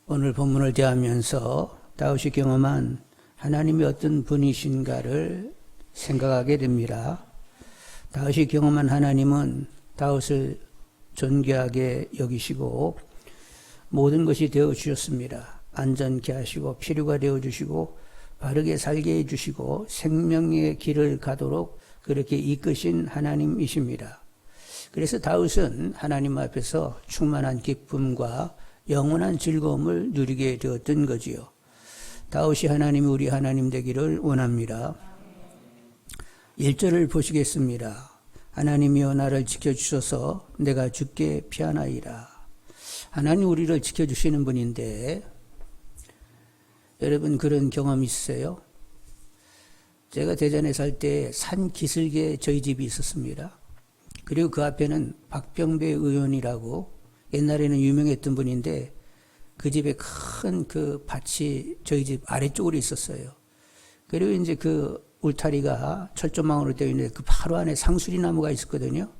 오늘 본문을 대하면서 다윗이 경험한 하나님이 어떤 분이신가를 생각하게 됩니다. 다윗이 경험한 하나님은 다윗을 존귀하게 여기시고 모든 것이 되어주셨습니다. 안전케 하시고 필요가 되어주시고 바르게 살게 해주시고 생명의 길을 가도록 그렇게 이끄신 하나님이십니다. 그래서 다윗은 하나님 앞에서 충만한 기쁨과 영원한 즐거움을 누리게 되었던 거지요. 다윗이 하나님이 우리 하나님 되기를 원합니다. 1절을 보시겠습니다. 하나님이여 나를 지켜주셔서 내가 죽게 피하나이다. 하나님 우리를 지켜주시는 분인데 여러분 그런 경험 있으세요? 제가 대전에 살 때 산 기슭에 저희 집이 있었습니다. 그리고 그 앞에는 박병배 의원이라고 옛날에는 유명했던 분인데 그 집에 큰 그 밭이 저희 집 아래쪽으로 있었어요. 그리고 이제 그 울타리가 철조망으로 되어 있는데 그 바로 안에 상수리 나무가 있었거든요.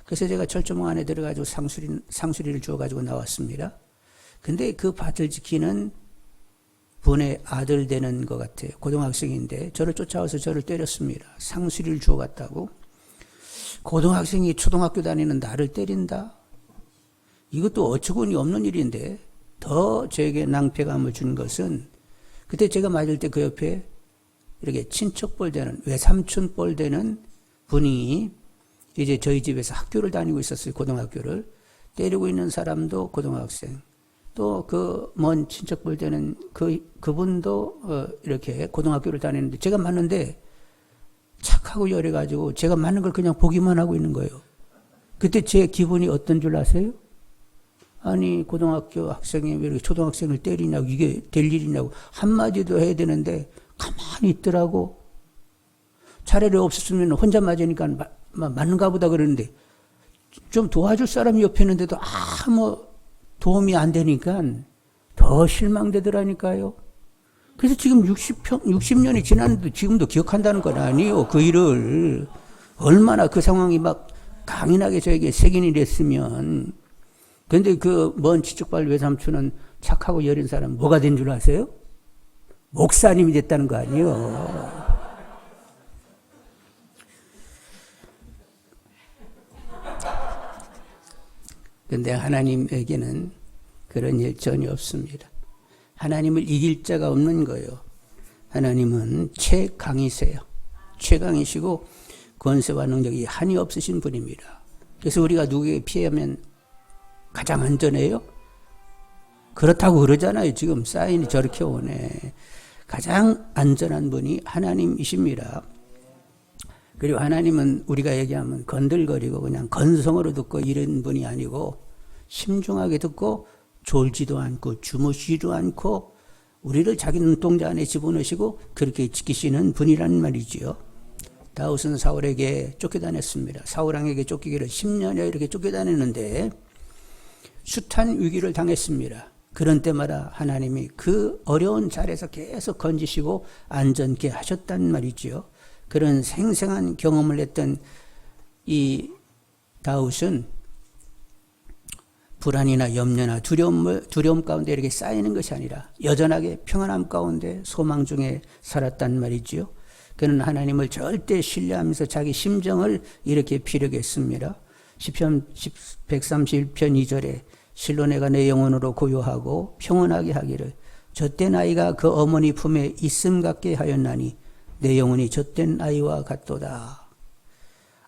그래서 제가 철조망 안에 들어가지고 상수리를 주워가지고 나왔습니다. 근데 그 밭을 지키는 분의 아들 되는 것 같아요. 고등학생인데 저를 쫓아와서 저를 때렸습니다. 상수리를 주워갔다고. 고등학생이 초등학교 다니는 나를 때린다? 이것도 어처구니 없는 일인데 더 저에게 낭패감을 준 것은 그때 제가 맞을 때 그 옆에 이렇게 친척뻘 되는 외삼촌뻘 되는 분이 이제 저희 집에서 학교를 다니고 있었어요. 고등학교를. 때리고 있는 사람도 고등학생. 또 그 먼 친척뻘 되는 그분도 이렇게 고등학교를 다니는데 제가 맞는데 착하고 열해가지고 제가 맞는 걸 그냥 보기만 하고 있는 거예요. 그때 제 기분이 어떤 줄 아세요? 아니 고등학교 학생이 왜 이렇게 초등학생을 때리냐고 이게 될 일이냐고 한마디도 해야 되는데 가만히 있더라고. 차라리 없었으면 혼자 맞으니까 맞는가 보다 그러는데 좀 도와줄 사람이 옆에 있는데도 아무 도움이 안 되니까 더 실망되더라니까요. 그래서 지금 60년이 지났는데 지금도 기억한다는 건 아니에요. 그 일을. 얼마나 그 상황이 막 강인하게 저에게 색인이 됐으면. 그런데 그 먼 지척발 외삼촌은 착하고 여린 사람 뭐가 된 줄 아세요? 목사님이 됐다는 거 아니에요. 그런데 하나님에게는 그런 일 전혀 없습니다. 하나님을 이길 자가 없는 거예요. 하나님은 최강이세요. 최강이시고 권세와 능력이 한이 없으신 분입니다. 그래서 우리가 누구에게 피하면 가장 안전해요? 그렇다고 그러잖아요. 지금 사인이 저렇게 오네. 가장 안전한 분이 하나님이십니다. 그리고 하나님은 우리가 얘기하면 건들거리고 그냥 건성으로 듣고 이런 분이 아니고 심중하게 듣고 졸지도 않고 주무시지도 않고 우리를 자기 눈동자 안에 집어넣으시고 그렇게 지키시는 분이란 말이지요. 다윗은 사울에게 쫓겨다녔습니다. 사울왕에게 쫓기기를 10년여 이렇게 쫓겨다녔는데 숱한 위기를 당했습니다. 그런 때마다 하나님이 그 어려운 자리에서 계속 건지시고 안전케 하셨단 말이지요. 그런 생생한 경험을 했던 이 다윗은 불안이나 염려나 두려움 가운데 이렇게 쌓이는 것이 아니라 여전하게 평안함 가운데 소망 중에 살았단 말이지요. 그는 하나님을 절대 신뢰하면서 자기 심정을 이렇게 피력했습니다. 시편 131편 2절에 실로 내가 내 영혼으로 고요하고 평온하게 하기를 젖된 아이가 그 어머니 품에 있음 같게 하였나니 내 영혼이 젖된 아이와 같도다.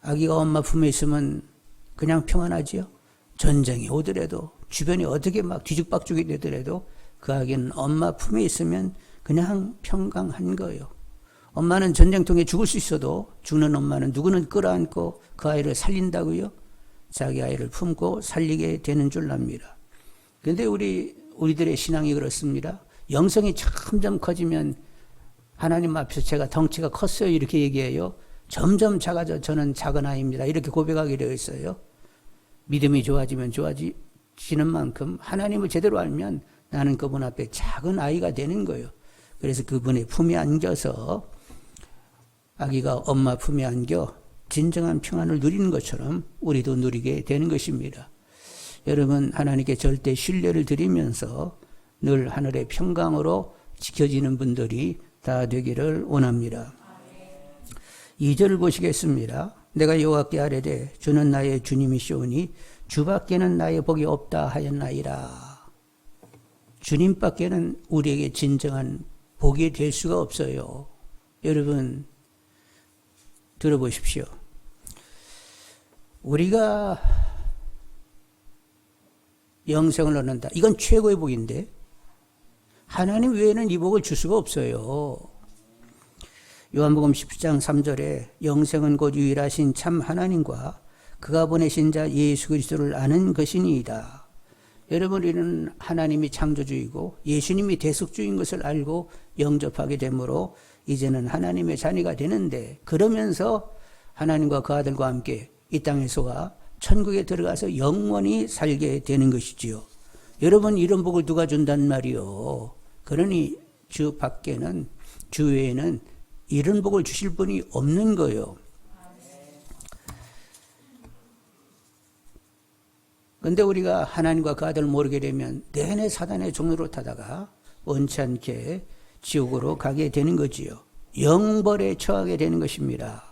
아기가 엄마 품에 있으면 그냥 평안하지요. 전쟁이 오더라도 주변이 어떻게 막 뒤죽박죽이 되더라도 그 아기는 엄마 품에 있으면 그냥 평강한 거예요. 엄마는 전쟁통에 죽을 수 있어도 죽는 엄마는 누구는 끌어안고 그 아이를 살린다고요. 자기 아이를 품고 살리게 되는 줄 압니다. 그런데 우리들의 신앙이 그렇습니다. 영성이 점점 커지면 하나님 앞에서 제가 덩치가 컸어요 이렇게 얘기해요. 점점 작아져 저는 작은 아이입니다 이렇게 고백하게 되어 있어요. 믿음이 좋아지면 좋아지는 만큼 하나님을 제대로 알면 나는 그분 앞에 작은 아이가 되는 거예요. 그래서 그분의 품에 안겨서 아기가 엄마 품에 안겨 진정한 평안을 누리는 것처럼 우리도 누리게 되는 것입니다. 여러분 하나님께 절대 신뢰를 드리면서 늘 하늘의 평강으로 지켜지는 분들이 다 되기를 원합니다. 2절 보시겠습니다. 내가 여호와께 아뢰되 주는 나의 주님이시오니 주밖에는 나의 복이 없다 하였나이다. 주님밖에는 우리에게 진정한 복이 될 수가 없어요. 여러분 들어보십시오. 우리가 영생을 얻는다. 이건 최고의 복인데 하나님 외에는 이 복을 줄 수가 없어요. 요한복음 17장 3절에 영생은 곧 유일하신 참 하나님과 그가 보내신 자 예수 그리스도를 아는 것이니이다. 여러분, 우리는 하나님이 창조주이고 예수님이 대속주인 것을 알고 영접하게 되므로 이제는 하나님의 자녀가 되는데, 그러면서 하나님과 그 아들과 함께 이 땅에서가 천국에 들어가서 영원히 살게 되는 것이지요. 여러분, 이런 복을 누가 준단 말이요. 그러니 주 밖에는, 주 외에는 이런 복을 주실 분이 없는 거예요. 그런데 우리가 하나님과 그 아들을 모르게 되면 내내 사단의 종로로 타다가 원치 않게 지옥으로 가게 되는 거지요. 영벌에 처하게 되는 것입니다.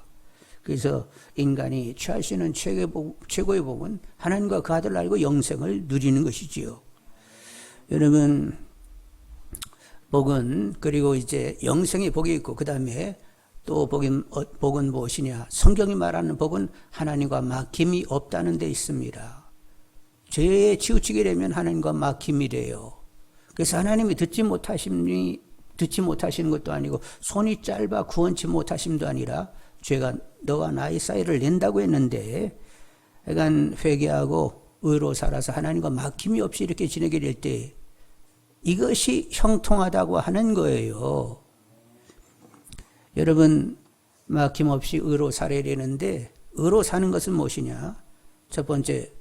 그래서 인간이 취할 수 있는 최고의 복은 하나님과 그 아들을 알고 영생을 누리는 것이지요. 여러분, 복은, 그리고 이제 영생의 복이 있고, 그 다음에 또 복은 무엇이냐? 성경이 말하는 복은 하나님과 막힘이 없다는 데 있습니다. 죄에 치우치게 되면 하나님과 막힘이래요. 그래서 하나님이 듣지 못하시는 것도 아니고, 손이 짧아 구원치 못하심도 아니라, 죄가 너와 나의 사이를 낸다고 했는데, 약간 회개하고 의로 살아서 하나님과 막힘이 없이 이렇게 지내게 될 때, 이것이 형통하다고 하는 거예요. 여러분, 막힘 없이 의로 살아야 되는데, 의로 사는 것은 무엇이냐? 첫 번째,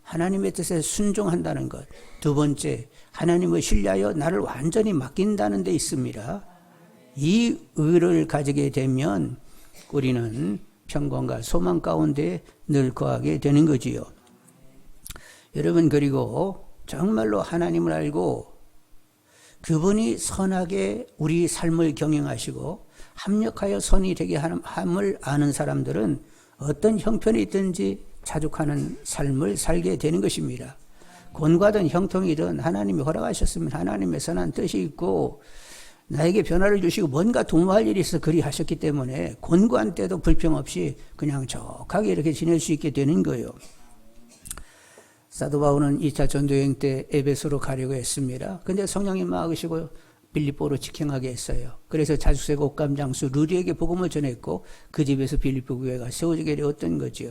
하나님의 뜻에 순종한다는 것. 두 번째, 하나님을 신뢰하여 나를 완전히 맡긴다는 데 있습니다. 이 의를 가지게 되면 우리는 평강과 소망 가운데 늘 거하게 되는 거지요. 여러분, 그리고 정말로 하나님을 알고 그분이 선하게 우리 삶을 경영하시고 합력하여 선이 되게 함을 아는 사람들은 어떤 형편이 있든지 자족하는 삶을 살게 되는 것입니다. 곤과든 형통이든 하나님이 허락하셨으면 하나님의 선한 뜻이 있고 나에게 변화를 주시고 뭔가 도모할 일이 있어 그리 하셨기 때문에 곤고한 때도 불평 없이 그냥 족하게 이렇게 지낼 수 있게 되는 거예요. 사도 바울은 2차 전도여행 때 에베소로 가려고 했습니다. 근데 성령이 막으시고 빌립보로 직행하게 했어요. 그래서 자주색 옷감 장수 루디에게 복음을 전했고 그 집에서 빌립보 교회가 세워지게 되었던 거지요.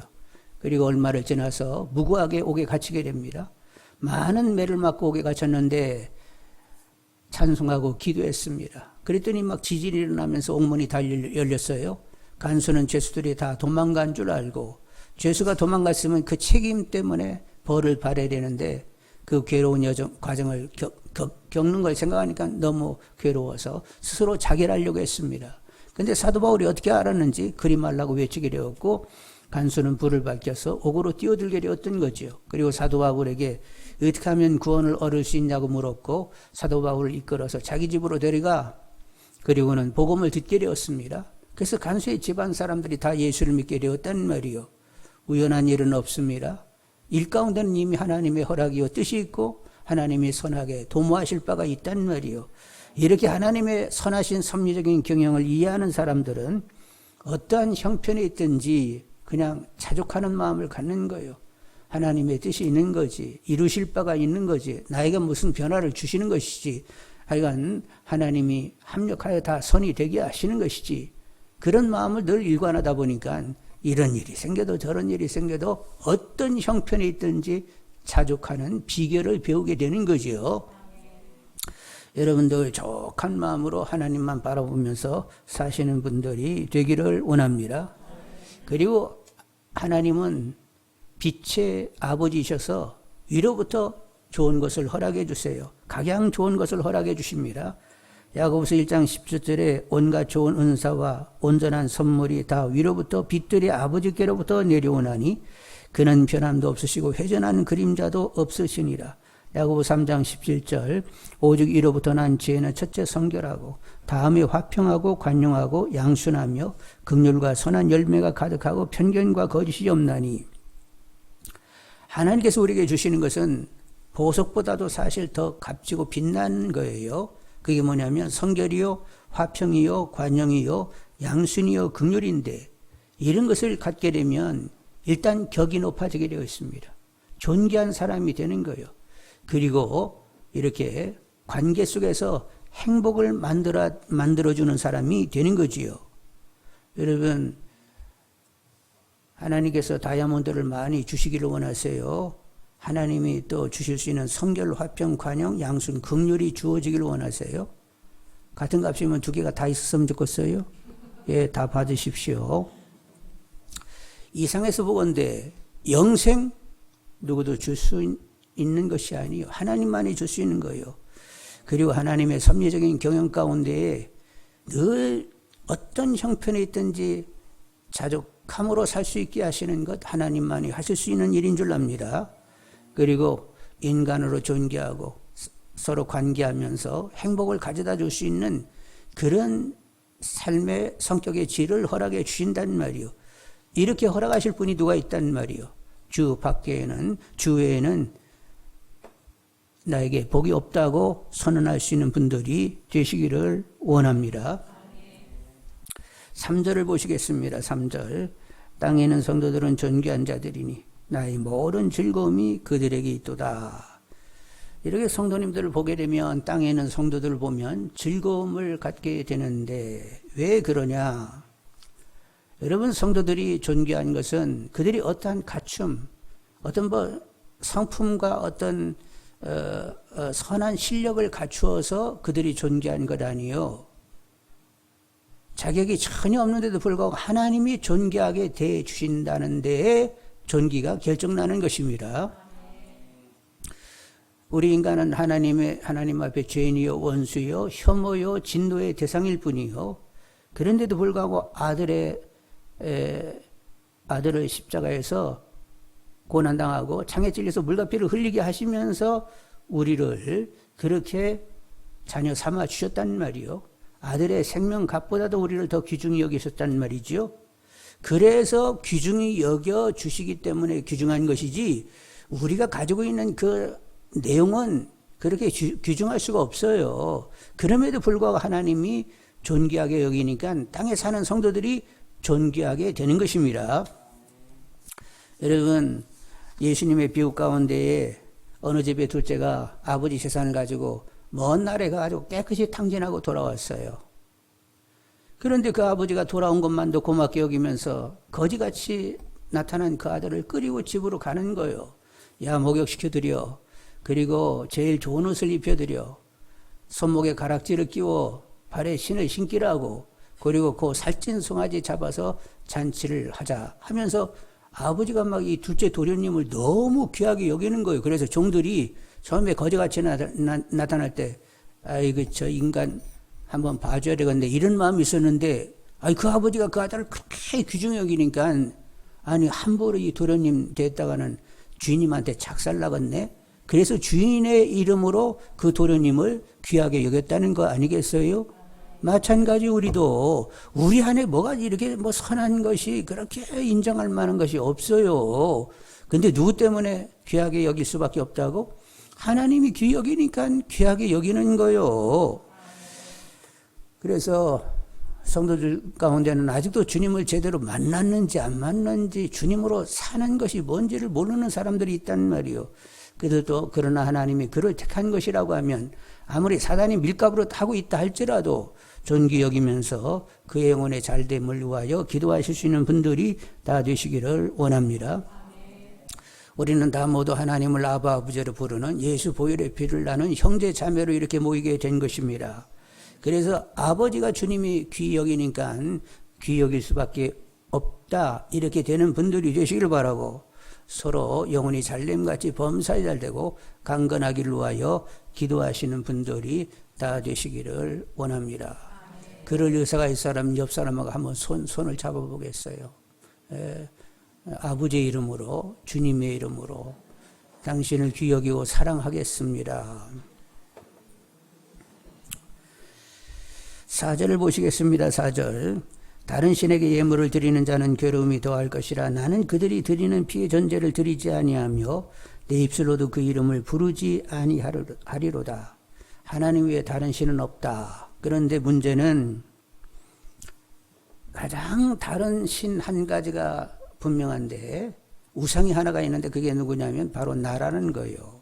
그리고 얼마를 지나서 무고하게 옥에 갇히게 됩니다. 많은 매를 맞고 옥에 갇혔는데 찬송하고 기도했습니다. 그랬더니 막 지진이 일어나면서 옥문이 다 열렸어요. 간수는 죄수들이 다 도망간 줄 알고, 죄수가 도망갔으면 그 책임 때문에 벌을 받아야 되는데 그 괴로운 과정을 겪는 걸 생각하니까 너무 괴로워서 스스로 자결하려고 했습니다. 그런데 사도 바울이 어떻게 알았는지 그리 말라고 외치게 되었고, 간수는 불을 밝혀서 옥으로 뛰어들게 되었던 거죠. 그리고 사도 바울에게 어떻게 하면 구원을 얻을 수 있냐고 물었고, 사도 바울을 이끌어서 자기 집으로 데려가, 그리고는 복음을 듣게 되었습니다. 그래서 간수의 집안 사람들이 다 예수를 믿게 되었단 말이요. 우연한 일은 없습니다. 일 가운데는 이미 하나님의 허락이요 뜻이 있고 하나님이 선하게 도모하실 바가 있단 말이요. 이렇게 하나님의 선하신 섭리적인 경영을 이해하는 사람들은 어떠한 형편에 있든지 그냥 자족하는 마음을 갖는 거예요. 하나님의 뜻이 있는 거지, 이루실 바가 있는 거지, 나에게 무슨 변화를 주시는 것이지, 하여간 하나님이 합력하여 다 선이 되게 하시는 것이지, 그런 마음을 늘 일관하다 보니까 이런 일이 생겨도 저런 일이 생겨도 어떤 형편에 있든지 자족하는 비결을 배우게 되는 거죠. 여러분들 족한 마음으로 하나님만 바라보면서 사시는 분들이 되기를 원합니다. 그리고 하나님은 빛의 아버지이셔서 위로부터 좋은 것을 허락해 주세요. 각양 좋은 것을 허락해 주십니다. 야고보서 1장 10절에 온갖 좋은 은사와 온전한 선물이 다 위로부터 빛들의 아버지께로부터 내려오나니 그는 변함도 없으시고 회전하는 그림자도 없으시니라. 야고보 3장 17절 오직 이로부터 난 지혜는 첫째 성결하고 다음에 화평하고 관용하고 양순하며 긍휼과 선한 열매가 가득하고 편견과 거짓이 없나니. 하나님께서 우리에게 주시는 것은 보석보다도 사실 더 값지고 빛난 거예요. 그게 뭐냐면 성결이요, 화평이요, 관용이요, 양순이요, 긍휼인데 이런 것을 갖게 되면 일단 격이 높아지게 되어 있습니다. 존귀한 사람이 되는 거예요. 그리고 이렇게 관계 속에서 행복을 만들어주는 사람이 되는 거지요. 여러분, 하나님께서 다이아몬드를 많이 주시기를 원하세요. 하나님이 또 주실 수 있는 성결, 화평, 관용, 양순, 긍휼이 주어지기를 원하세요. 같은 값이면 두 개가 다 있었으면 좋겠어요. 예, 다 받으십시오. 이상에서 보건대 영생 누구도 줄 수 있는 것이 아니요 하나님만이 줄 수 있는 거예요. 그리고 하나님의 섭리적인 경영 가운데에 늘 어떤 형편에 있든지 자족함으로 살 수 있게 하시는 것 하나님만이 하실 수 있는 일인 줄 압니다. 그리고 인간으로 존귀하고 서로 관계하면서 행복을 가져다 줄 수 있는 그런 삶의 성격의 질을 허락해 주신단 말이요. 이렇게 허락하실 분이 누가 있단 말이요. 주 밖에는, 주 외에는 나에게 복이 없다고 선언할 수 있는 분들이 되시기를 원합니다. 3절을 보시겠습니다. 3절. 땅에 있는 성도들은 존귀한 자들이니 나의 모든 즐거움이 그들에게 있도다. 이렇게 성도님들을 보게 되면 땅에 있는 성도들을 보면 즐거움을 갖게 되는데 왜 그러냐? 여러분, 성도들이 존귀한 것은 그들이 어떠한 갖춤, 어떤 성품과 어떤 선한 실력을 갖추어서 그들이 존귀한 것 아니요. 자격이 전혀 없는데도 불구하고 하나님이 존귀하게 대해주신다는 데에 존귀가 결정나는 것입니다. 우리 인간은 하나님 앞에 죄인이요, 원수요, 혐오요, 진노의 대상일 뿐이요. 그런데도 불구하고 아들을 십자가에서 고난당하고 창에 찔려서 물과 피를 흘리게 하시면서 우리를 그렇게 자녀 삼아 주셨단 말이요. 아들의 생명값보다도 우리를 더 귀중히 여기셨단 말이죠. 그래서 귀중히 여겨 주시기 때문에 귀중한 것이지 우리가 가지고 있는 그 내용은 그렇게 귀중할 수가 없어요. 그럼에도 불구하고 하나님이 존귀하게 여기니까 땅에 사는 성도들이 존귀하게 되는 것입니다. 여러분, 예수님의 비유 가운데에 어느 집의 둘째가 아버지 재산을 가지고 먼 나라에 가지고 깨끗이 탕진하고 돌아왔어요. 그런데 그 아버지가 돌아온 것만도 고맙게 여기면서 거지같이 나타난 그 아들을 끌고 집으로 가는 거예요. 야, 목욕시켜드려. 그리고 제일 좋은 옷을 입혀드려. 손목에 가락지를 끼워 발에 신을 신기라고. 그리고 그 살찐 송아지 잡아서 잔치를 하자 하면서 아버지가 막 이 둘째 도련님을 너무 귀하게 여기는 거예요. 그래서 종들이 처음에 거지같이 나타날 때 아이고 저 인간 한번 봐줘야 되겠네 이런 마음이 있었는데 그 아버지가 그 아들을 그렇게 귀중히 여기니까 아니 함부로 이 도련님 됐다가는 주인님한테 작살나겠네. 그래서 주인의 이름으로 그 도련님을 귀하게 여겼다는 거 아니겠어요? 마찬가지 우리도 우리 안에 뭐가 이렇게 선한 것이 그렇게 인정할 만한 것이 없어요. 근데 누구 때문에 귀하게 여길 수밖에 없다고? 하나님이 귀히 여기니까 귀하게 여기는 거요. 그래서 성도들 가운데는 아직도 주님을 제대로 만났는지 안 만났는지 주님으로 사는 것이 뭔지를 모르는 사람들이 있단 말이요. 그래도 그러나 하나님이 그를 택한 것이라고 하면 아무리 사단이 밀가부로 타고 있다 할지라도 존귀 여기면서 그의 영혼의 잘됨을 위하여 기도하실 수 있는 분들이 다 되시기를 원합니다. 우리는 다 모두 하나님을 아바 아버지로 부르는 예수 보혈의 피를 나눈 형제 자매로 이렇게 모이게 된 것입니다. 그래서 아버지가 주님이 귀히 여기니까 귀히 여길 수밖에 없다 이렇게 되는 분들이 되시기를 바라고 서로 영혼이 잘됨같이 범사에 잘되고 강건하기를 위하여 기도하시는 분들이 다 되시기를 원합니다. 그럴 의사가 있을 사람 옆 사람하고 한번 손을 잡아보겠어요. 아버지의 이름으로 주님의 이름으로 당신을 귀히 여기고 사랑하겠습니다. 4절을 보시겠습니다. 4절. 다른 신에게 예물을 드리는 자는 괴로움이 더할 것이라. 나는 그들이 드리는 피의 전제를 드리지 아니하며 내 입술로도 그 이름을 부르지 아니하리로다. 하나님 외에 다른 신은 없다. 그런데 문제는 가장 다른 신 한 가지가 분명한데 우상이 하나가 있는데 그게 누구냐면 바로 나라는 거예요.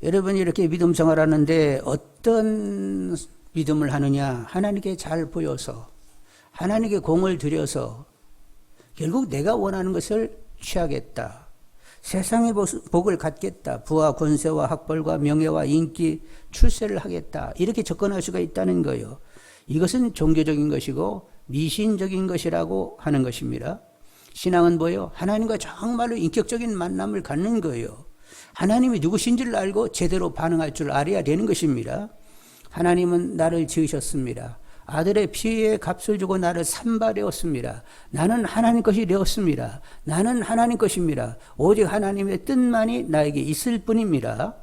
여러분이 이렇게 믿음 생활하는데 어떤 믿음을 하느냐? 하나님께 잘 보여서 하나님께 공을 들여서 결국 내가 원하는 것을 취하겠다. 세상의 복을 갖겠다. 부와 권세와 학벌과 명예와 인기, 출세를 하겠다. 이렇게 접근할 수가 있다는 거예요. 이것은 종교적인 것이고 미신적인 것이라고 하는 것입니다. 신앙은 뭐예요? 하나님과 정말로 인격적인 만남을 갖는 거예요. 하나님이 누구신지를 알고 제대로 반응할 줄 알아야 되는 것입니다. 하나님은 나를 지으셨습니다. 아들의 피의 값을 주고 나를 산발되었습니다. 나는 하나님 것이 되었습니다. 나는 하나님 것입니다. 오직 하나님의 뜻만이 나에게 있을 뿐입니다.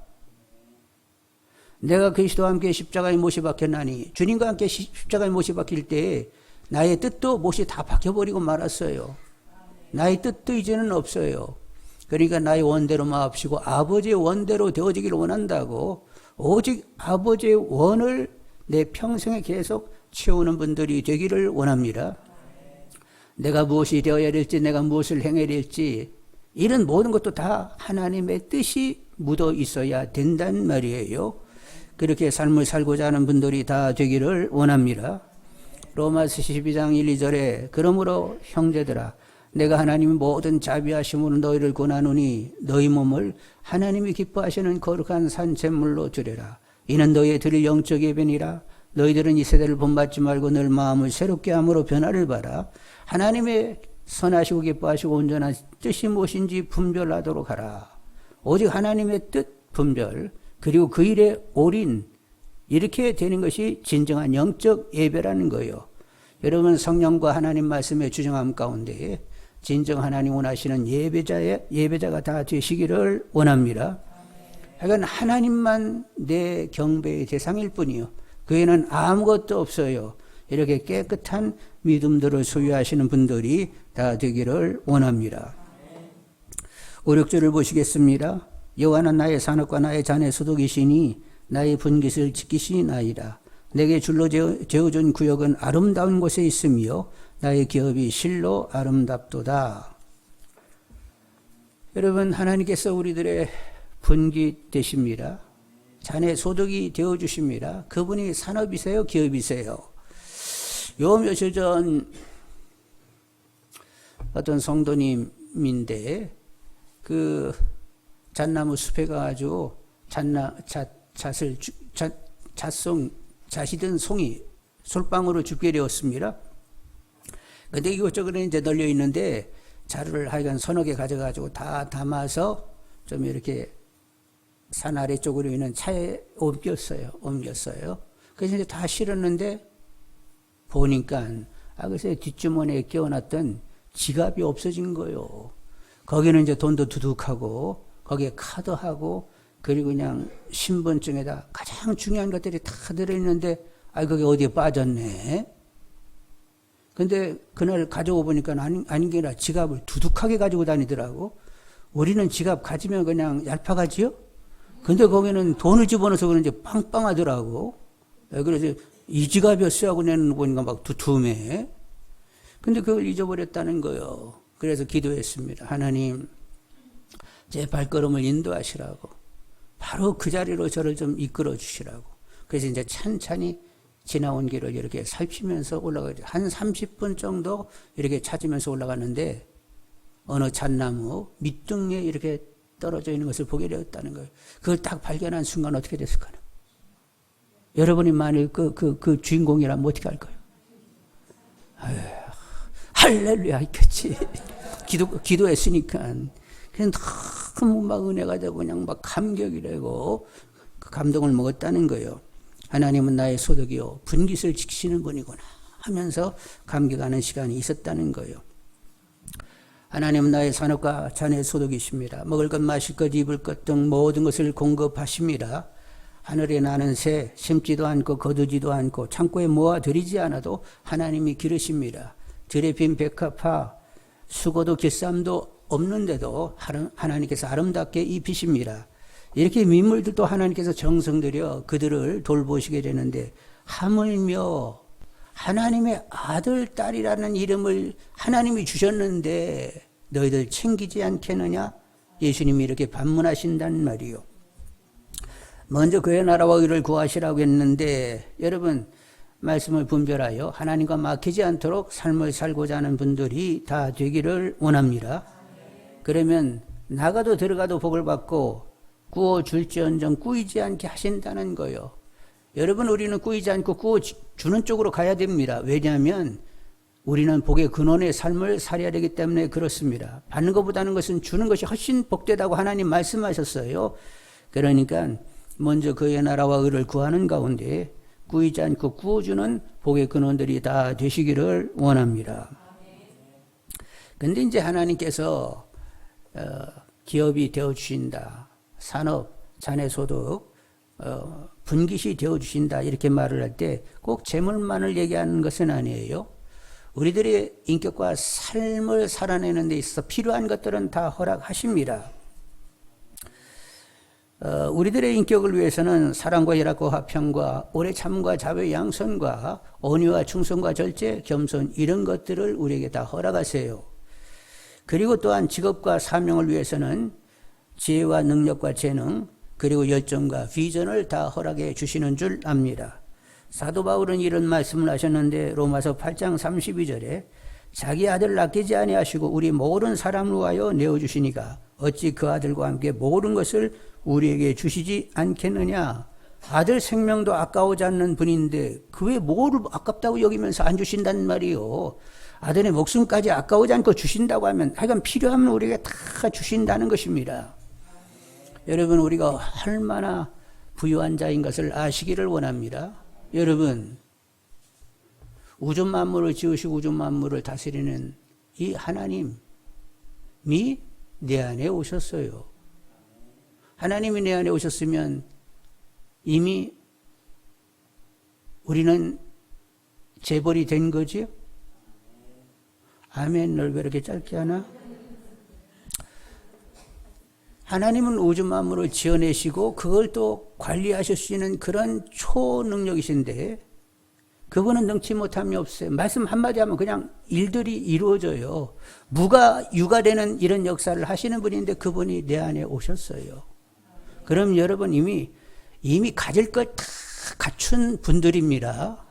내가 그리스도와 함께 십자가에 못이 박혔나니 주님과 함께 십자가에 못이 박힐 때에 나의 뜻도 못이 다 박혀버리고 말았어요. 나의 뜻도 이제는 없어요. 그러니까 나의 원대로 마옵시고 아버지의 원대로 되어지기를 원한다고 오직 아버지의 원을 내 평생에 계속 채우는 분들이 되기를 원합니다. 내가 무엇이 되어야 될지 내가 무엇을 행해야 될지 이런 모든 것도 다 하나님의 뜻이 묻어 있어야 된단 말이에요. 그렇게 삶을 살고자 하는 분들이 다 되기를 원합니다. 로마서 12장 1, 2절에 그러므로 형제들아 내가 하나님의 모든 자비하심으로 너희를 권하노니 너희 몸을 하나님이 기뻐하시는 거룩한 산제물로 드려라. 이는 너희의 드릴 영적 예배니라. 너희들은 이 세대를 본받지 말고 늘 마음을 새롭게 함으로 변화를 봐라. 하나님의 선하시고 기뻐하시고 온전한 뜻이 무엇인지 분별하도록 하라. 오직 하나님의 뜻 분별 그리고 그 일에 올인 이렇게 되는 것이 진정한 영적 예배라는 거예요. 여러분 성령과 하나님 말씀의 주정함 가운데 진정 하나님 원하시는 예배자가 다 되시기를 원합니다. 하여간 하나님만 내 경배의 대상일 뿐이요. 그 외에는 아무것도 없어요. 이렇게 깨끗한 믿음들을 소유하시는 분들이 다 되기를 원합니다. 5, 6절을 보시겠습니다. 여호와는 나의 산업과 나의 잔의 소독이시니 나의 분깃을 지키시나이다. 내게 줄로 재어준 구역은 아름다운 곳에 있으며 나의 기업이 실로 아름답도다. 여러분 하나님께서 우리들의 분깃 되십니다. 잔의 소득이 되어주십니다. 그분이 산업이세요? 기업이세요? 요 며칠 전 어떤 성도님인데 그 잣나무 숲에 가가지고 잣이든 송이 솔방울을 줍게 되었습니다. 근데 이것저것 이제 널려 있는데 자루를 하여간 서너 개 가져가지고 다 담아서 좀 이렇게 산 아래쪽으로 있는 차에 옮겼어요. 그래서 이제 다 실었는데 보니까 글쎄 뒷주머니에 끼워놨던 지갑이 없어진 거예요. 거기는 이제 돈도 두둑하고 거기에 카드하고 그리고 그냥 신분증에다 가장 중요한 것들이 다 들어있는데 그게 어디에 빠졌네. 근데 그날 가져오 보니까 아닌 게 아니라 지갑을 두둑하게 가지고 다니더라고. 우리는 지갑 가지면 그냥 얄팍하지요? 근데 거기는 돈을 집어넣어서 그런지 빵빵하더라고. 그래서 이 지갑이었어요 하고 내는 보니까 막 두툼해. 근데 그걸 잊어버렸다는 거예요. 그래서 기도했습니다. 하나님, 제 발걸음을 인도하시라고. 바로 그 자리로 저를 좀 이끌어 주시라고. 그래서 이제 찬찬히 지나온 길을 이렇게 살피면서 올라가죠. 한 30분 정도 이렇게 찾으면서 올라갔는데 어느 잣나무 밑둥에 이렇게 떨어져 있는 것을 보게 되었다는 거예요. 그걸 딱 발견한 순간 어떻게 됐을까요? 여러분이 만일 그 주인공이라면 어떻게 할 거예요? 할렐루야 했겠지. 기도했으니까. 그냥 너무 막 은혜가 되고 그냥 막 감격이 되고 그 감동을 먹었다는 거예요. 하나님은 나의 소득이요 분깃을 지키시는 분이구나 하면서 감격하는 시간이 있었다는 거예요. 하나님은 나의 산업과 자네 소득이십니다. 먹을 것, 마실 것, 입을 것 등 모든 것을 공급하십니다. 하늘에 나는 새 심지도 않고 거두지도 않고 창고에 모아들이지 않아도 하나님이 기르십니다. 들에 빈 백합화 수고도 길쌈도 없는데도 하나님께서 아름답게 입히십니다. 이렇게 민물들도 하나님께서 정성 들여 그들을 돌보시게 되는데 하물며 하나님의 아들, 딸이라는 이름을 하나님이 주셨는데 너희들 챙기지 않겠느냐? 예수님이 이렇게 반문하신단 말이요. 먼저 그의 나라와 의를 구하시라고 했는데 여러분 말씀을 분별하여 하나님과 막히지 않도록 삶을 살고자 하는 분들이 다 되기를 원합니다. 그러면 나가도 들어가도 복을 받고 구워줄지언정 꾸이지 않게 하신다는 거예요. 여러분 우리는 꾸이지 않고 구워주는 쪽으로 가야 됩니다. 왜냐하면 우리는 복의 근원의 삶을 살아야 되기 때문에 그렇습니다. 받는 것보다는 것은 주는 것이 훨씬 복되다고 하나님 말씀하셨어요. 그러니까 먼저 그의 나라와 의를 구하는 가운데 꾸이지 않고 구워주는 복의 근원들이 다 되시기를 원합니다. 근데 이제 하나님께서 기업이 되어주신다. 산업, 자녀소득, 분깃이 되어주신다. 이렇게 말을 할 때 꼭 재물만을 얘기하는 것은 아니에요. 우리들의 인격과 삶을 살아내는 데 있어서 필요한 것들은 다 허락하십니다. 우리들의 인격을 위해서는 사랑과 열악과 화평과 오래 참과 자비 양선과 온유와 충성과 절제, 겸손 이런 것들을 우리에게 다 허락하세요. 그리고 또한 직업과 사명을 위해서는 지혜와 능력과 재능 그리고 열정과 비전을 다 허락해 주시는 줄 압니다. 사도 바울은 이런 말씀을 하셨는데 로마서 8장 32절에 자기 아들을 아끼지 아니하시고 우리 모든 사람을 위하여 내어주시니까 어찌 그 아들과 함께 모든 것을 우리에게 주시지 않겠느냐. 아들 생명도 아까워지 않는 분인데 그 외에 뭐를 아깝다고 여기면서 안 주신단 말이요. 아들의 목숨까지 아까워지 않고 주신다고 하면 하여간 필요하면 우리에게 다 주신다는 것입니다. 여러분 우리가 얼마나 부유한 자인 것을 아시기를 원합니다. 여러분 우주 만물을 지으시고 우주 만물을 다스리는 이 하나님이 내 안에 오셨어요. 하나님이 내 안에 오셨으면 이미 우리는 재벌이 된 거지요? 아멘. 널 왜 이렇게 짧게 하나? 하나님은 우주 만물을 지어내시고 그걸 또 관리하실 수 있는 그런 초능력이신데 그분은 능치 못함이 없어요. 말씀 한마디 하면 그냥 일들이 이루어져요. 무가 유가 되는 이런 역사를 하시는 분인데 그분이 내 안에 오셨어요. 그럼 여러분 이미 가질 걸 다 갖춘 분들입니다.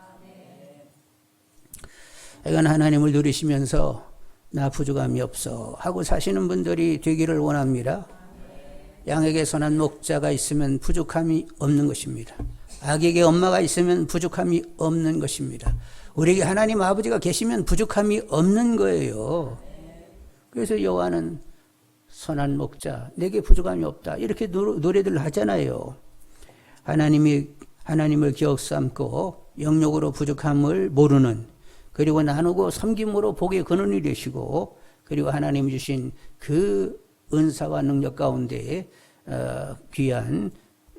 이건 하나님을 누리시면서 나 부족함이 없어 하고 사시는 분들이 되기를 원합니다. 양에게 선한 목자가 있으면 부족함이 없는 것입니다. 악에게 엄마가 있으면 부족함이 없는 것입니다. 우리에게 하나님 아버지가 계시면 부족함이 없는 거예요. 그래서 여호와는 선한 목자, 내게 부족함이 없다. 이렇게 노래들 하잖아요. 하나님을 기억 삼고 영역으로 부족함을 모르는 그리고 나누고 섬김으로 복의 근원이 되시고 그리고 하나님이 주신 그 은사와 능력 가운데 귀한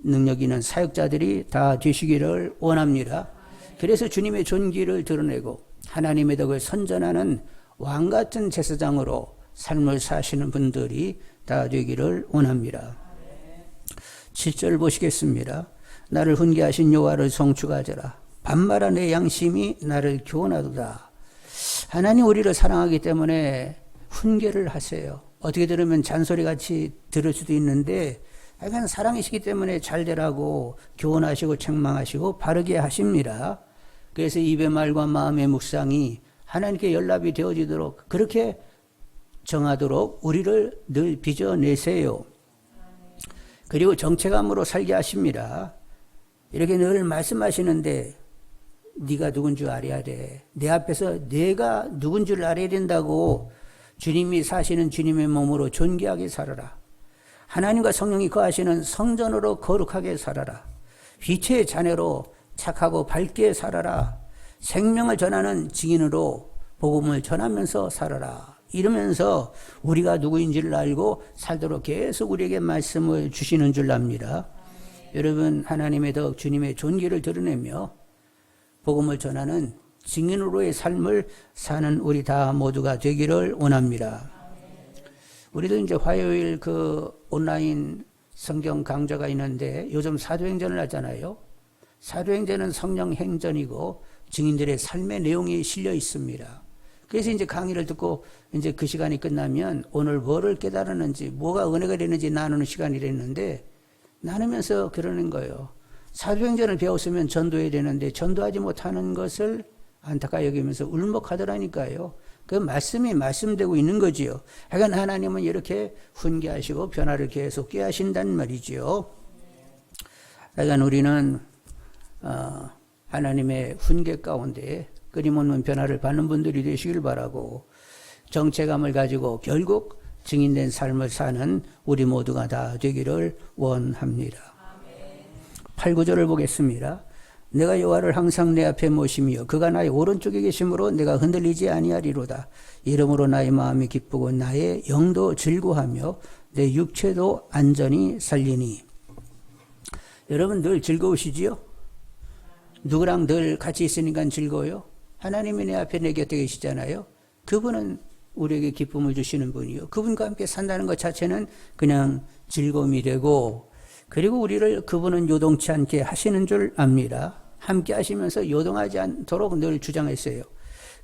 능력 있는 사역자들이 다 되시기를 원합니다. 그래서 주님의 존귀를 드러내고 하나님의 덕을 선전하는 왕같은 제사장으로 삶을 사시는 분들이 다 되기를 원합니다. 7절 보시겠습니다. 나를 훈계하신 여호와를 송축하여라. 밤마다 내 양심이 나를 교훈하도다. 하나님 우리를 사랑하기 때문에 훈계를 하세요. 어떻게 들으면 잔소리같이 들을 수도 있는데 하여간 사랑이시기 때문에 잘 되라고 교훈하시고 책망하시고 바르게 하십니다. 그래서 입의 말과 마음의 묵상이 하나님께 연락이 되어지도록 그렇게 정하도록 우리를 늘 빚어내세요. 그리고 정체감으로 살게 하십니다. 이렇게 늘 말씀하시는데 네가 누군 줄 알아야 돼. 내 앞에서 내가 누군 줄 알아야 된다고 주님이 사시는 주님의 몸으로 존귀하게 살아라. 하나님과 성령이 거하시는 성전으로 거룩하게 살아라. 빛의 자녀로 착하고 밝게 살아라. 생명을 전하는 증인으로 복음을 전하면서 살아라. 이러면서 우리가 누구인지를 알고 살도록 계속 우리에게 말씀을 주시는 줄 압니다. 여러분, 하나님의 덕 주님의 존귀를 드러내며 복음을 전하는 증인으로의 삶을 사는 우리 다 모두가 되기를 원합니다. 우리도 이제 화요일 그 온라인 성경 강좌가 있는데 요즘 사도행전을 하잖아요. 사도행전은 성령 행전이고 증인들의 삶의 내용이 실려 있습니다. 그래서 이제 강의를 듣고 이제 그 시간이 끝나면 오늘 뭐를 깨달았는지, 뭐가 은혜가 되는지 나누는 시간이 됐는데 나누면서 그러는 거예요. 사도행전을 배웠으면 전도해야 되는데 전도하지 못하는 것을 안타까워 여기면서 울먹하더라니까요. 그 말씀이 말씀되고 있는 거지요. 하여간 하나님은 이렇게 훈계하시고 변화를 계속 꾀하신단 말이지요. 하여간 우리는 하나님의 훈계 가운데 끊임없는 변화를 받는 분들이 되시길 바라고 정체감을 가지고 결국 증인된 삶을 사는 우리 모두가 다 되기를 원합니다. 8, 9절을 보겠습니다. 내가 여호와를 항상 내 앞에 모시며 그가 나의 오른쪽에 계심으로 내가 흔들리지 아니하리로다. 이러므로 나의 마음이 기쁘고 나의 영도 즐거워하며 내 육체도 안전히 살리니. 여러분 늘 즐거우시지요? 누구랑 늘 같이 있으니까 즐거워요? 하나님이 내 앞에 내 곁에 계시잖아요. 그분은 우리에게 기쁨을 주시는 분이요. 그분과 함께 산다는 것 자체는 그냥 즐거움이 되고, 그리고 우리를 그분은 요동치 않게 하시는 줄 압니다. 함께 하시면서 요동하지 않도록 늘 주장했어요.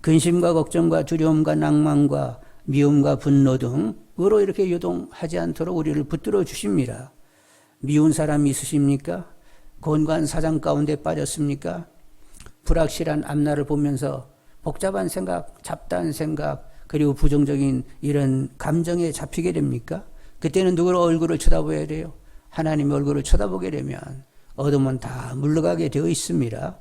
근심과 걱정과 두려움과 낭만과 미움과 분노 등으로 이렇게 요동하지 않도록 우리를 붙들어 주십니다. 미운 사람이 있으십니까? 곤고한 사장 가운데 빠졌습니까? 불확실한 앞날을 보면서 복잡한 생각, 잡다한 생각, 그리고 부정적인 이런 감정에 잡히게 됩니까? 그때는 누구의 얼굴을 쳐다봐야 돼요? 하나님의 얼굴을 쳐다보게 되면 어둠은 다 물러가게 되어 있습니다.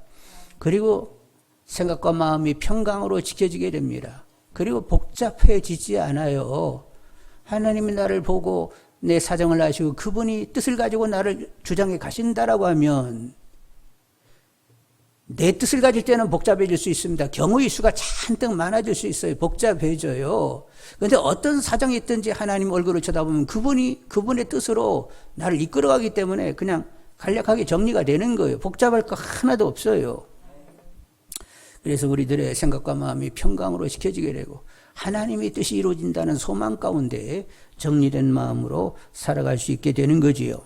그리고 생각과 마음이 평강으로 지켜지게 됩니다. 그리고 복잡해지지 않아요. 하나님이 나를 보고 내 사정을 아시고 그분이 뜻을 가지고 나를 주장해 가신다라고 하면 내 뜻을 가질 때는 복잡해질 수 있습니다. 경우의 수가 잔뜩 많아질 수 있어요. 복잡해져요. 그런데 어떤 사정이 있든지 하나님 얼굴을 쳐다보면 그분의 뜻으로 나를 이끌어가기 때문에 그냥 간략하게 정리가 되는 거예요. 복잡할 거 하나도 없어요. 그래서 우리들의 생각과 마음이 평강으로 지켜지게 되고 하나님의 뜻이 이루어진다는 소망 가운데 정리된 마음으로 살아갈 수 있게 되는 거지요.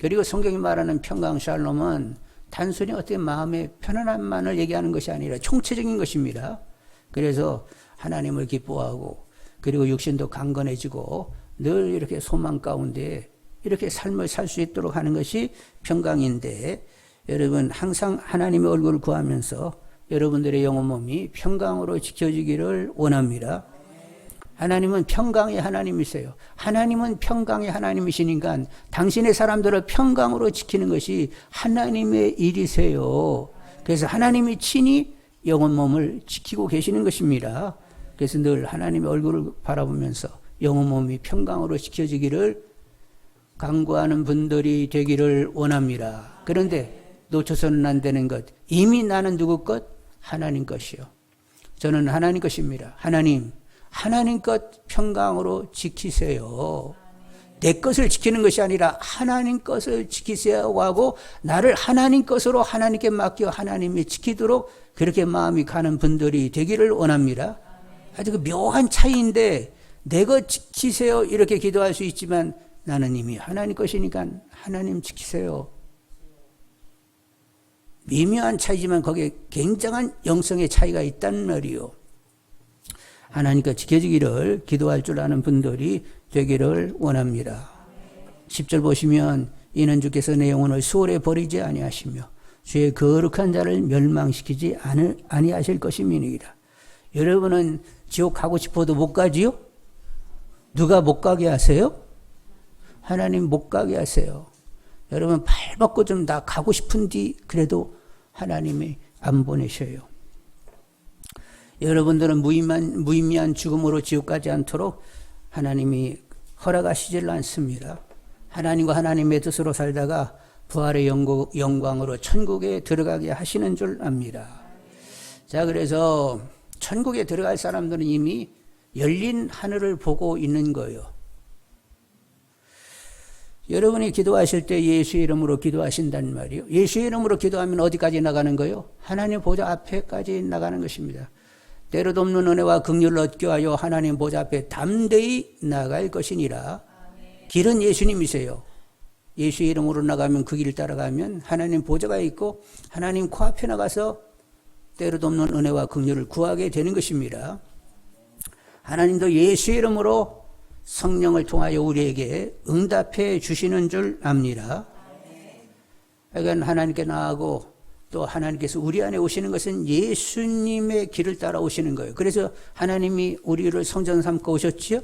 그리고 성경이 말하는 평강 샬롬은 단순히 어떻게 마음의 편안함만을 얘기하는 것이 아니라 총체적인 것입니다. 그래서 하나님을 기뻐하고 그리고 육신도 강건해지고 늘 이렇게 소망 가운데 이렇게 삶을 살 수 있도록 하는 것이 평강인데, 여러분 항상 하나님의 얼굴을 구하면서 여러분들의 영혼 몸이 평강으로 지켜지기를 원합니다. 하나님은 평강의 하나님이세요. 하나님은 평강의 하나님이시니까 당신의 사람들을 평강으로 지키는 것이 하나님의 일이세요. 그래서 하나님이 친히 영혼 몸을 지키고 계시는 것입니다. 그래서 늘 하나님의 얼굴을 바라보면서 영혼 몸이 평강으로 지켜지기를 간구하는 분들이 되기를 원합니다. 그런데 놓쳐서는 안 되는 것, 이미 나는 누구 것? 하나님 것이요. 저는 하나님 것입니다. 하나님 것 평강으로 지키세요. 내 것을 지키는 것이 아니라 하나님 것을 지키세요 하고 나를 하나님 것으로 하나님께 맡겨 하나님이 지키도록 그렇게 마음이 가는 분들이 되기를 원합니다. 아주 그 묘한 차이인데 내 것 지키세요 이렇게 기도할 수 있지만 나는 이미 하나님 것이니까 하나님 지키세요. 미묘한 차이지만 거기에 굉장한 영성의 차이가 있단 말이요. 하나님께 지켜지기를 기도할 줄 아는 분들이 되기를 원합니다. 10절 보시면 이는 주께서 내 영혼을 수월에 버리지 아니하시며 주의 거룩한 자를 멸망시키지 아니하실 것임이니이다. 여러분은 지옥 가고 싶어도 못 가지요? 누가 못 가게 하세요? 하나님 못 가게 하세요. 여러분 발 벗고 좀 나 가고 싶은데 그래도 하나님이 안 보내셔요. 여러분들은 무의미한 죽음으로 지옥 가지 않도록 하나님이 허락하시질 않습니다. 하나님과 하나님의 뜻으로 살다가 부활의 영광으로 천국에 들어가게 하시는 줄 압니다. 자, 그래서 천국에 들어갈 사람들은 이미 열린 하늘을 보고 있는 거예요. 여러분이 기도하실 때 예수의 이름으로 기도하신단 말이에요. 예수의 이름으로 기도하면 어디까지 나가는 거예요? 하나님 보좌 앞에까지 나가는 것입니다. 때릇 없는 은혜와 긍휼을 얻게 하여 하나님 보좌 앞에 담대히 나갈 것이니라. 길은 예수님이세요. 예수의 이름으로 나가면 그 길을 따라가면 하나님 보좌가 있고 하나님 코앞에 나가서 때릇 없는 은혜와 긍휼을 구하게 되는 것입니다. 하나님도 예수의 이름으로 성령을 통하여 우리에게 응답해 주시는 줄 압니다. 그러니까 하나님께 나아가고 또 하나님께서 우리 안에 오시는 것은 예수님의 길을 따라 오시는 거예요. 그래서 하나님이 우리를 성전 삼고 오셨지요?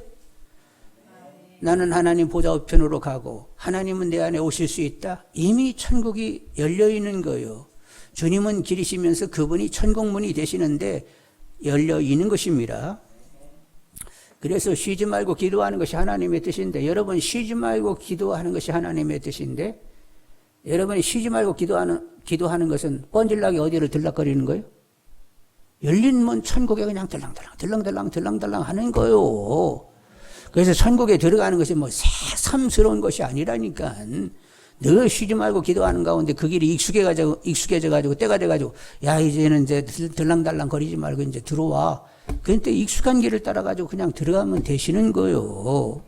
나는 하나님 보좌 우편으로 가고 하나님은 내 안에 오실 수 있다. 이미 천국이 열려 있는 거예요. 주님은 길이시면서 그분이 천국문이 되시는데 열려 있는 것입니다. 그래서 쉬지 말고 기도하는 것이 하나님의 뜻인데, 여러분 쉬지 말고 기도하는 것이 하나님의 뜻인데, 여러분이 쉬지 말고 기도하는 것은 뻔질나게 어디를 들락거리는 거예요? 열린 문 천국에 그냥 들랑들랑 하는 거예요. 그래서 천국에 들어가는 것이 뭐 새삼스러운 것이 아니라니까. 늘 쉬지 말고 기도하는 가운데 그 길이 익숙해져가지고 때가 돼가지고 야 이제는 이제 들랑달랑 거리지 말고 이제 들어와. 그런데 익숙한 길을 따라가지고 그냥 들어가면 되시는 거예요.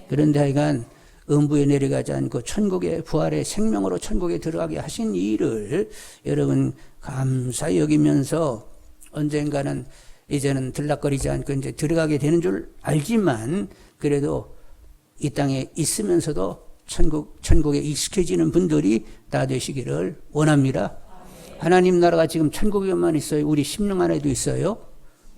그런데 하여간 음부에 내려가지 않고 천국의 부활의 생명으로 천국에 들어가게 하신 이 일을 여러분 감사히 여기면서 언젠가는 이제는 들락거리지 않고 이제 들어가게 되는 줄 알지만 그래도 이 땅에 있으면서도 천국에 익숙해지는 분들이 다 되시기를 원합니다. 하나님 나라가 지금 천국에만 있어요? 우리 심령 안에도 있어요?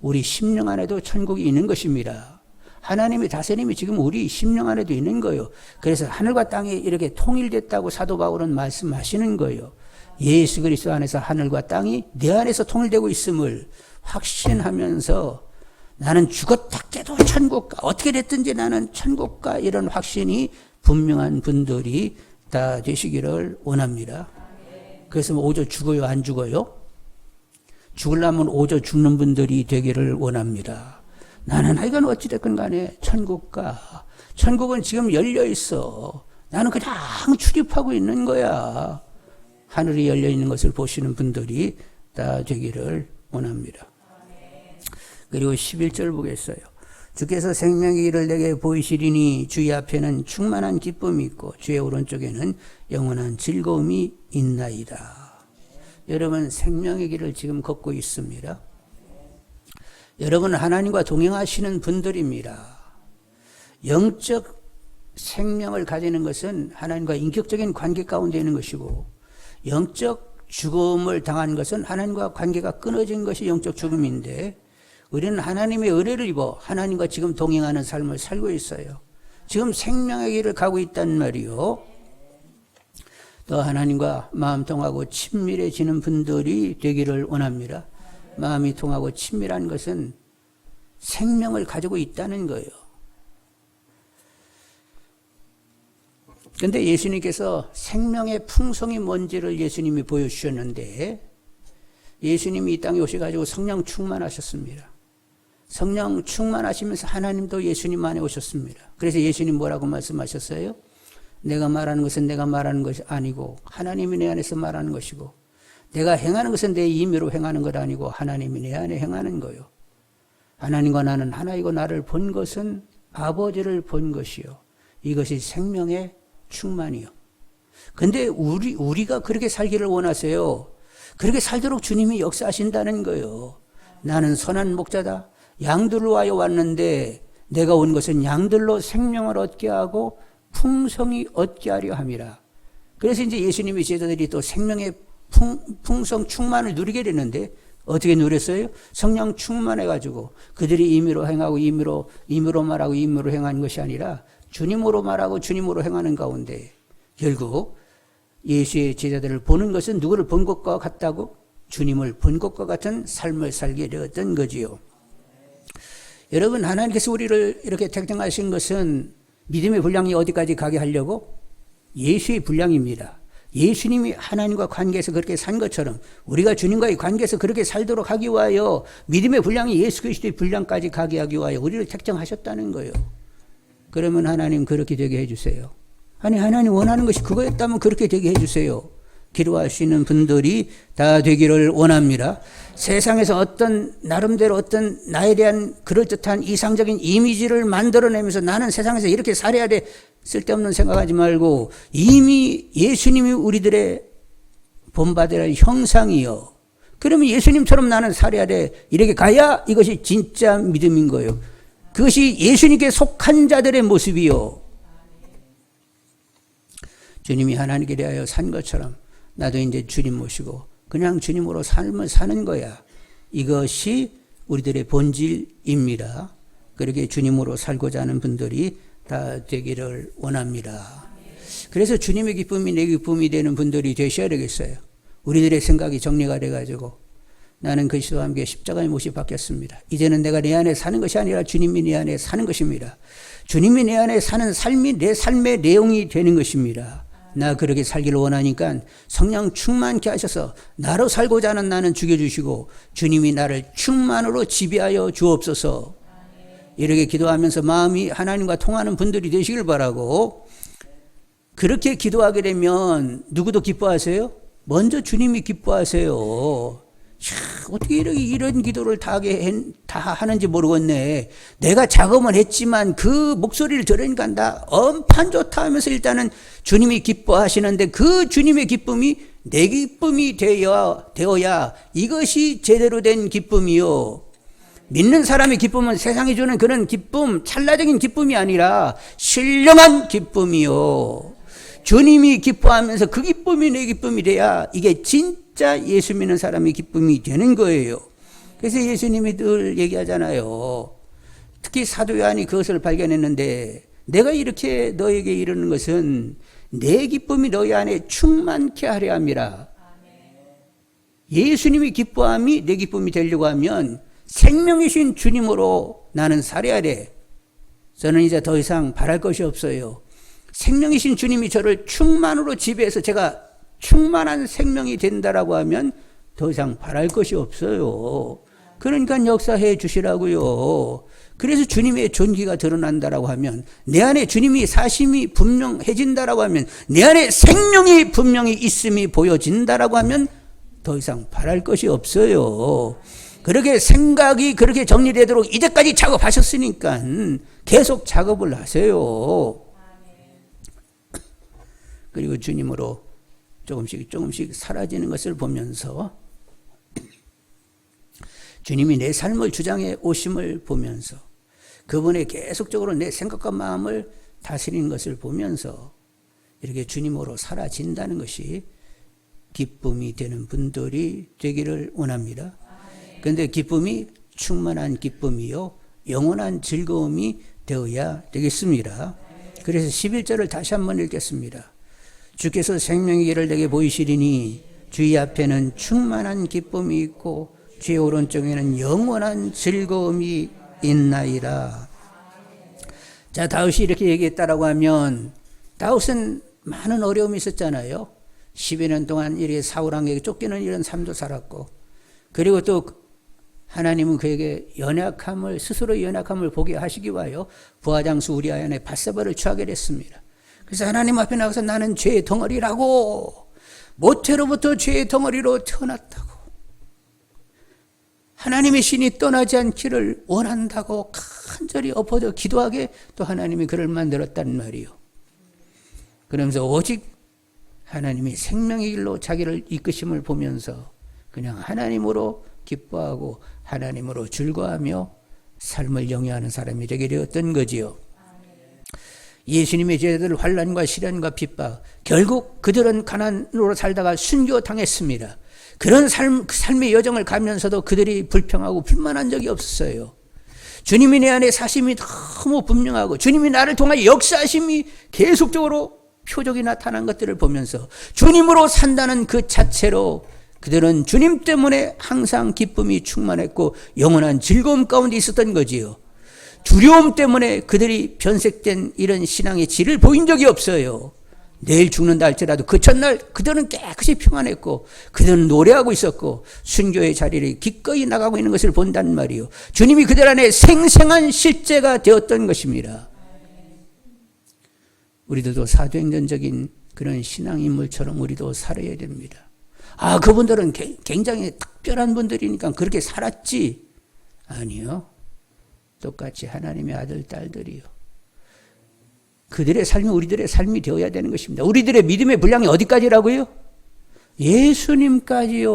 우리 심령 안에도 천국이 있는 것입니다. 하나님의 다스림이 지금 우리 심령 안에도 있는 거예요. 그래서 하늘과 땅이 이렇게 통일됐다고 사도 바울은 말씀하시는 거예요. 예수 그리스도 안에서 하늘과 땅이 내 안에서 통일되고 있음을 확신하면서 나는 죽었다 깨도 천국가, 어떻게 됐든지 나는 천국가, 이런 확신이 분명한 분들이 다 되시기를 원합니다. 그래서 오저 죽어요, 안 죽어요? 죽으려면 오저 죽는 분들이 되기를 원합니다. 나는 하여간 어찌됐건 간에 천국가, 천국은 지금 열려 있어. 나는 그냥 출입하고 있는 거야. 하늘이 열려 있는 것을 보시는 분들이 다 되기를 원합니다. 그리고 11절 보겠어요. 주께서 생명의 길을 내게 보이시리니 주의 앞에는 충만한 기쁨이 있고 주의 오른쪽에는 영원한 즐거움이 있나이다. 여러분 생명의 길을 지금 걷고 있습니다. 여러분은 하나님과 동행하시는 분들입니다. 영적 생명을 가지는 것은 하나님과 인격적인 관계 가운데 있는 것이고, 영적 죽음을 당한 것은 하나님과 관계가 끊어진 것이 영적 죽음인데, 우리는 하나님의 은혜를 입어 하나님과 지금 동행하는 삶을 살고 있어요. 지금 생명의 길을 가고 있단 말이요. 또 하나님과 마음 통하고 친밀해지는 분들이 되기를 원합니다. 마음이 통하고 친밀한 것은 생명을 가지고 있다는 거예요. 그런데 예수님께서 생명의 풍성이 뭔지를 예수님이 보여주셨는데, 예수님이 이 땅에 오셔가지고 성령 충만하셨습니다. 성령 충만하시면서 하나님도 예수님 안에 오셨습니다. 그래서 예수님 뭐라고 말씀하셨어요? 내가 말하는 것은 내가 말하는 것이 아니고 하나님이 내 안에서 말하는 것이고, 내가 행하는 것은 내 임의로 행하는 것 아니고 하나님이 내 안에 행하는 거요. 하나님과 나는 하나이고 나를 본 것은 아버지를 본 것이요. 이것이 생명의 충만이요. 근데 우리가 그렇게 살기를 원하세요. 그렇게 살도록 주님이 역사하신다는 거예요. 나는 선한 목자다. 양들로 하여 왔는데 내가 온 것은 양들로 생명을 얻게 하고 풍성히 얻게 하려 함이라. 그래서 이제 예수님의 제자들이 또 생명의 풍성 충만을 누리게 되는데 어떻게 누렸어요? 성령 충만해가지고 그들이 임의로 행하고 임의로 말하고 임의로 행하는 것이 아니라 주님으로 말하고 주님으로 행하는 가운데 결국 예수의 제자들을 보는 것은 누구를 본 것과 같다고? 주님을 본 것과 같은 삶을 살게 되었던 거지요. 여러분, 하나님께서 우리를 이렇게 택정하신 것은 믿음의 분량이 어디까지 가게 하려고? 예수의 분량입니다. 예수님이 하나님과 관계에서 그렇게 산 것처럼 우리가 주님과의 관계에서 그렇게 살도록 하기 위하여 믿음의 분량이 예수 그리스도의 분량까지 가게 하기 위하여 우리를 택정하셨다는 거예요. 그러면 하나님 그렇게 되게 해주세요. 아니 하나님 원하는 것이 그거였다면 그렇게 되게 해주세요. 기도할 수 있는 분들이 다 되기를 원합니다. 세상에서 어떤 나름대로 어떤 나에 대한 그럴듯한 이상적인 이미지를 만들어내면서 나는 세상에서 이렇게 살아야 돼 쓸데없는 생각하지 말고 이미 예수님이 우리들의 본받아야 할 형상이요. 그러면 예수님처럼 나는 살아야 돼. 이렇게 가야 이것이 진짜 믿음인 거예요. 그것이 예수님께 속한 자들의 모습이요. 주님이 하나님께 대하여 산 것처럼 나도 이제 주님 모시고 그냥 주님으로 삶을 사는 거야. 이것이 우리들의 본질입니다. 그렇게 주님으로 살고자 하는 분들이 다 되기를 원합니다. 그래서 주님의 기쁨이 내 기쁨이 되는 분들이 되셔야 되겠어요. 우리들의 생각이 정리가 돼가지고 나는 그리스도와 함께 십자가의 못이 바뀌었습니다. 이제는 내가 내 안에 사는 것이 아니라 주님이 내 안에 사는 것입니다. 주님이 내 안에 사는 삶이 내 삶의 내용이 되는 것입니다. 나 그렇게 살기를 원하니까 성령 충만케 하셔서 나로 살고자 하는 나는 죽여주시고 주님이 나를 충만으로 지배하여 주옵소서. 이렇게 기도하면서 마음이 하나님과 통하는 분들이 되시길 바라고, 그렇게 기도하게 되면 누구도 기뻐하세요? 먼저 주님이 기뻐하세요. 어떻게 이런 기도를 다 하는지 모르겠네. 내가 작업은 했지만 그 목소리를 들으니까 나 엄판 좋다 하면서 일단은 주님이 기뻐하시는데 그 주님의 기쁨이 내 기쁨이 되어야 이것이 제대로 된 기쁨이요. 믿는 사람의 기쁨은 세상이 주는 그런 기쁨, 찰나적인 기쁨이 아니라 신령한 기쁨이요. 주님이 기뻐하면서 그 기쁨이 내 기쁨이 돼야 이게 진짜 예수 믿는 사람의 기쁨이 되는 거예요. 그래서 예수님이 늘 얘기하잖아요. 특히 사도 요한이 그것을 발견했는데 내가 이렇게 너에게 이르는 것은 내 기쁨이 너희 안에 충만케 하려 함이라. 예수님이 기뻐함이 내 기쁨이 되려고 하면 생명이신 주님으로 나는 살아야 돼. 저는 이제 더 이상 바랄 것이 없어요. 생명이신 주님이 저를 충만으로 지배해서 제가 충만한 생명이 된다라고 하면 더 이상 바랄 것이 없어요. 그러니까 역사해 주시라고요. 그래서 주님의 존귀가 드러난다라고 하면, 내 안에 주님이 사심이 분명해진다라고 하면, 내 안에 생명이 분명히 있음이 보여진다라고 하면 더 이상 바랄 것이 없어요. 그렇게 생각이 그렇게 정리되도록 이제까지 작업하셨으니까 계속 작업을 하세요. 그리고 주님으로 조금씩 사라지는 것을 보면서, 주님이 내 삶을 주장해 오심을 보면서, 그분의 계속적으로 내 생각과 마음을 다스리는 것을 보면서 이렇게 주님으로 사라진다는 것이 기쁨이 되는 분들이 되기를 원합니다. 그런데 기쁨이 충만한 기쁨이요, 영원한 즐거움이 되어야 되겠습니다. 그래서 11절을 다시 한번 읽겠습니다. 주께서 생명의 길을 내게 보이시리니 주의 앞에는 충만한 기쁨이 있고 주의 오른쪽에는 영원한 즐거움이 있나이다. 자, 다윗이 이렇게 얘기했다라고 하면, 다윗은 많은 어려움이 있었잖아요. 10여 년 동안 이렇게 사울왕에게 쫓기는 이런 삶도 살았고, 그리고 또 하나님은 그에게 스스로 연약함을 보게 하시기 위하여 부하장수 우리아의 밧세바를 취하게 됐습니다. 그래서 하나님 앞에 나가서 나는 죄의 덩어리라고, 모태로부터 죄의 덩어리로 태어났다고, 하나님의 신이 떠나지 않기를 원한다고 간절히 엎어져 기도하게 또 하나님이 그를 만들었단 말이요. 그러면서 오직 하나님이 생명의 길로 자기를 이끄심을 보면서 그냥 하나님으로 기뻐하고 하나님으로 즐거워하며 삶을 영위하는 사람이 되게 되었던 거지요. 예수님의 제자들 환난과 시련과 핍박, 결국 그들은 가난으로 살다가 순교당했습니다. 그런 삶의 여정을 가면서도 그들이 불평하고 불만한 적이 없었어요. 주님이 내 안에 사심이 너무 분명하고 주님이 나를 통하여 역사하심이 계속적으로 표적이 나타난 것들을 보면서 주님으로 산다는 그 자체로 그들은 주님 때문에 항상 기쁨이 충만했고 영원한 즐거움 가운데 있었던 거지요. 두려움 때문에 그들이 변색된 이런 신앙의 질을 보인 적이 없어요. 내일 죽는다 할지라도 그 첫날 그들은 깨끗이 평안했고 그들은 노래하고 있었고 순교의 자리를 기꺼이 나가고 있는 것을 본단 말이요. 주님이 그들 안에 생생한 실제가 되었던 것입니다. 우리들도 사도행전적인 그런 신앙인물처럼 우리도 살아야 됩니다. 아, 그분들은 굉장히 특별한 분들이니까 그렇게 살았지. 아니요. 똑같이 하나님의 아들, 딸들이요. 그들의 삶이 우리들의 삶이 되어야 되는 것입니다. 우리들의 믿음의 분량이 어디까지라고요? 예수님까지요.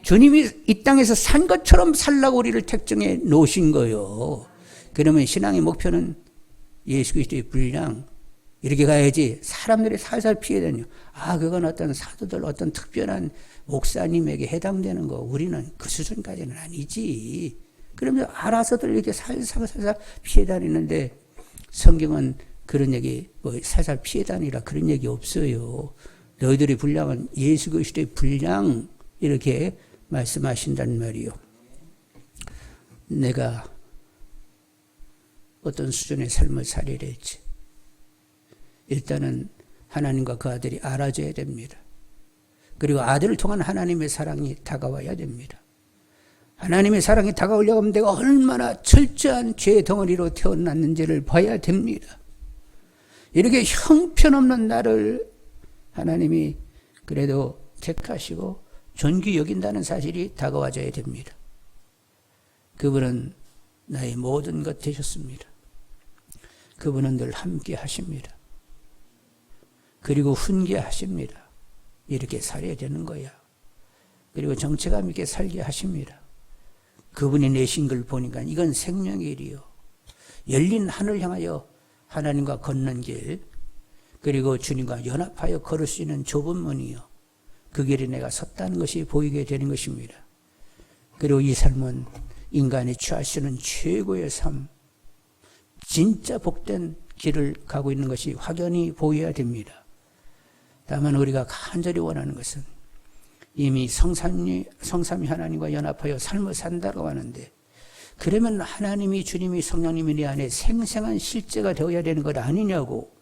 주님이 이 땅에서 산 것처럼 살라고 우리를 택정해 놓으신 거예요. 그러면 신앙의 목표는 예수 그리스도의 분량, 이렇게 가야지. 사람들이 살살 피해다녀. 아, 그건 어떤 사도들, 어떤 특별한 목사님에게 해당되는 거. 우리는 그 수준까지는 아니지. 그러면 알아서들 이렇게 살살 피해 다니는데 성경은 그런 얘기, 살살 피해 다니라 그런 얘기 없어요. 너희들의 분량은 예수 그리스도의 분량, 이렇게 말씀하신단 말이요. 내가 어떤 수준의 삶을 살아야 할지 일단은 하나님과 그 아들이 알아줘야 됩니다. 그리고 아들을 통한 하나님의 사랑이 다가와야 됩니다. 하나님의 사랑이 다가오려고 하면 내가 얼마나 철저한 죄의 덩어리로 태어났는지를 봐야 됩니다. 이렇게 형편없는 나를 하나님이 그래도 택하시고 존귀 여긴다는 사실이 다가와줘야 됩니다. 그분은 나의 모든 것 되셨습니다. 그분은 늘 함께 하십니다. 그리고 훈계하십니다. 이렇게 살아야 되는 거야. 그리고 정체감 있게 살게 하십니다. 그분이 내신 걸 보니까 이건 생명의 일이요. 열린 하늘 향하여 하나님과 걷는 길, 그리고 주님과 연합하여 걸을 수 있는 좁은 문이요. 그 길에 내가 섰다는 것이 보이게 되는 것입니다. 그리고 이 삶은 인간이 취할 수 있는 최고의 삶, 진짜 복된 길을 가고 있는 것이 확연히 보여야 됩니다. 다만 우리가 간절히 원하는 것은 이미 성삼위 하나님과 연합하여 삶을 산다고 하는데, 그러면 하나님이, 주님이, 성령님이 내 안에 생생한 실제가 되어야 되는 것 아니냐고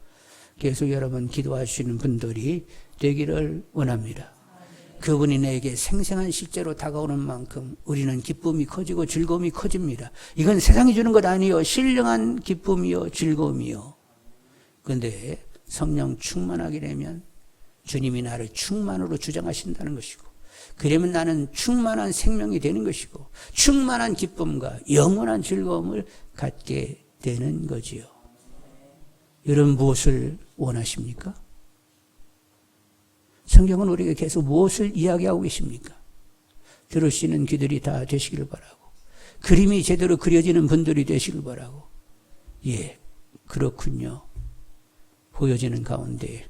계속 여러분 기도하시는 분들이 되기를 원합니다. 그분이 내게 생생한 실제로 다가오는 만큼 우리는 기쁨이 커지고 즐거움이 커집니다. 이건 세상이 주는 것 아니요, 신령한 기쁨이요 즐거움이요. 그런데 성령 충만하게 되면 주님이 나를 충만으로 주장하신다는 것이고, 그러면 나는 충만한 생명이 되는 것이고 충만한 기쁨과 영원한 즐거움을 갖게 되는 거지요. 여러분 무엇을 원하십니까? 성경은 우리에게 계속 무엇을 이야기하고 계십니까? 들을 수 있는 귀들이 다 되시길 바라고, 그림이 제대로 그려지는 분들이 되시길 바라고. 예, 그렇군요. 보여지는 가운데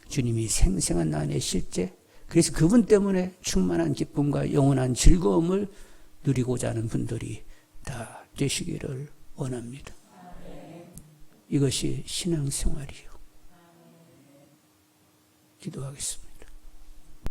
주님이 생생한 나 안의 실제, 그래서 그분 때문에 충만한 기쁨과 영원한 즐거움을 누리고자 하는 분들이 다 되시기를 원합니다. 이것이 신앙생활이요. 기도하겠습니다.